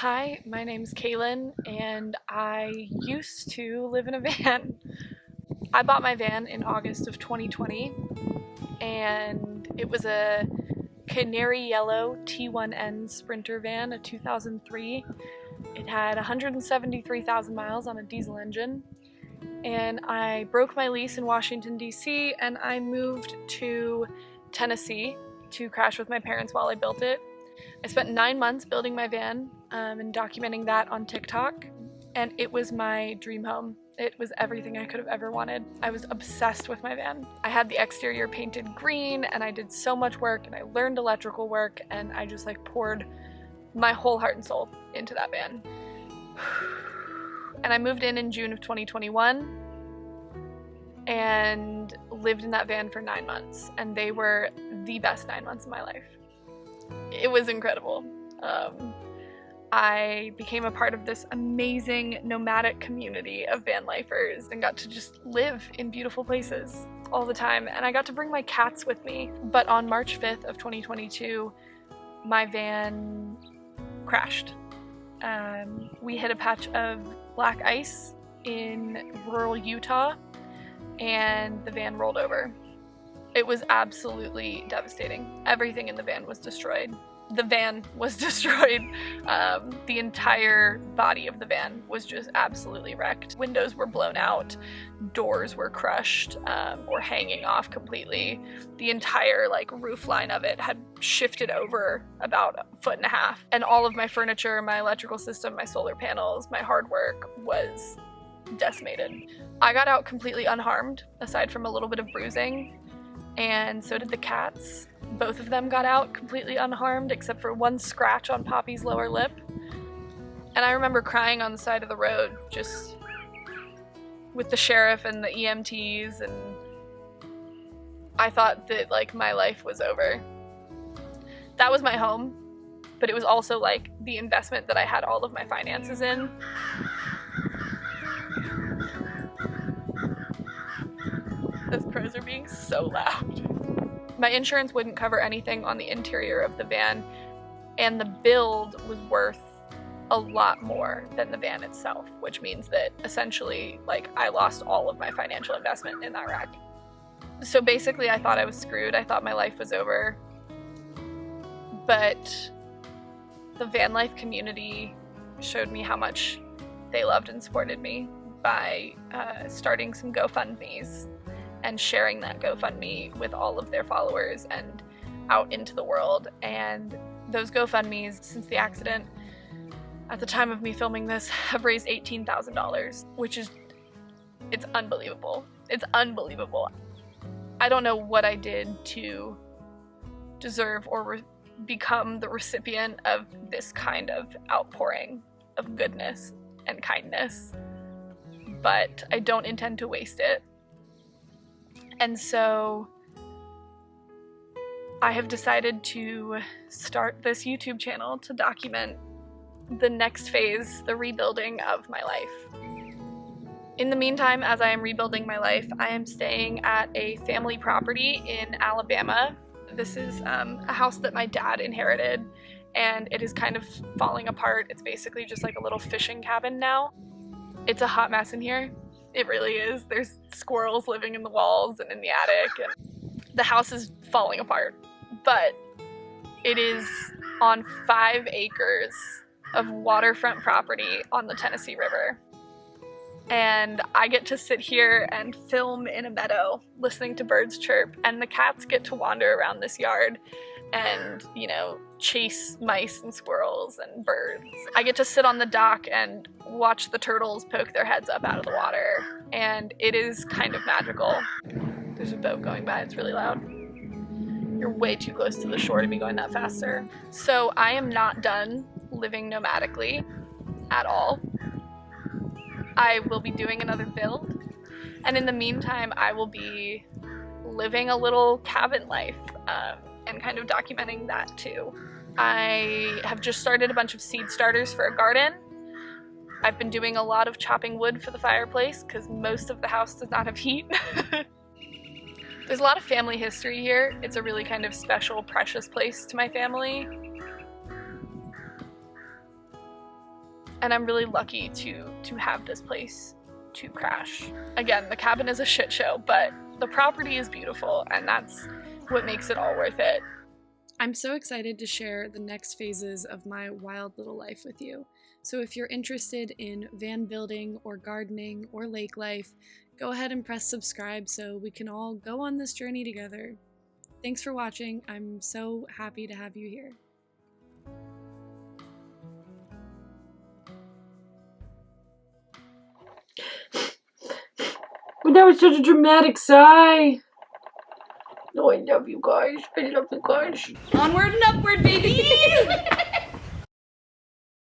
Hi, my name's Kalen, and I used to live in a van. I bought my van in August of 2020, and it was a canary yellow T1N Sprinter van, a 2003. It had 173,000 miles on a diesel engine, and I broke my lease in Washington, D.C., and I moved to Tennessee to crash with my parents while I built it. I spent 9 months building my van and documenting that on TikTok, and it was my dream home. It was everything I could have ever wanted. I was obsessed with my van. I had the exterior painted green, and I did so much work, and I learned electrical work, and I just poured my whole heart and soul into that van. And I moved in June of 2021 and lived in that van for 9 months, and they were the best 9 months of my life. It was incredible. I became a part of this amazing nomadic community of van lifers and got to just live in beautiful places all the time, and I got to bring my cats with me. But on March 5th of 2022, my van crashed. We hit a patch of black ice in rural Utah, and the van rolled over. It was absolutely devastating. Everything in the van was destroyed. The van was destroyed. The entire body of the van was just absolutely wrecked. Windows were blown out, doors were crushed or hanging off completely. The entire roof line of it had shifted over about 1.5 feet, and all of my furniture, my electrical system, my solar panels, my hard work was decimated. I got out completely unharmed, aside from a little bit of bruising, and so did the cats. Both of them got out completely unharmed, except for one scratch on Poppy's lower lip. And I remember crying on the side of the road, just with the sheriff and the EMTs, and I thought that my life was over. That was my home, but it was also the investment that I had all of my finances in. Those crows are being so loud. My insurance wouldn't cover anything on the interior of the van, and the build was worth a lot more than the van itself, which means that essentially I lost all of my financial investment in that wreck. So basically I thought I was screwed. I thought my life was over. But the van life community showed me how much they loved and supported me by starting some GoFundMes and sharing that GoFundMe with all of their followers and out into the world. And those GoFundMes, since the accident, at the time of me filming this, have raised $18,000, which is, it's unbelievable. It's unbelievable. I don't know what I did to deserve or become the recipient of this kind of outpouring of goodness and kindness, but I don't intend to waste it. And so I have decided to start this YouTube channel to document the next phase, the rebuilding of my life. In the meantime, as I am rebuilding my life, I am staying at a family property in Alabama. This is a house that my dad inherited, and it is kind of falling apart. It's basically just a little fishing cabin now. It's a hot mess in here. It really is. There's squirrels living in the walls and in the attic, and the house is falling apart. But it is on 5 acres of waterfront property on the Tennessee River. And I get to sit here and film in a meadow, listening to birds chirp, and the cats get to wander around this yard and, chase mice and squirrels and birds. I get to sit on the dock and watch the turtles poke their heads up out of the water, and it is kind of magical. There's a boat going by, it's really loud. You're way too close to the shore to be going that fast, sir. So I am not done living nomadically at all. I will be doing another build, and in the meantime I will be living a little cabin life and kind of documenting that too. I have just started a bunch of seed starters for a garden. I've been doing a lot of chopping wood for the fireplace because most of the house does not have heat. There's a lot of family history here. It's a really kind of special, precious place to my family. and I'm really lucky to have this place to crash. Again, the cabin is a shit show, but the property is beautiful, and that's what makes it all worth it. I'm so excited to share the next phases of my wild little life with you. So if you're interested in van building or gardening or lake life, go ahead and press subscribe so we can all go on this journey together. Thanks for watching. I'm so happy to have you here. Well, that was such a dramatic sigh. Oh, I love you guys. I love you guys. Onward and upward, baby!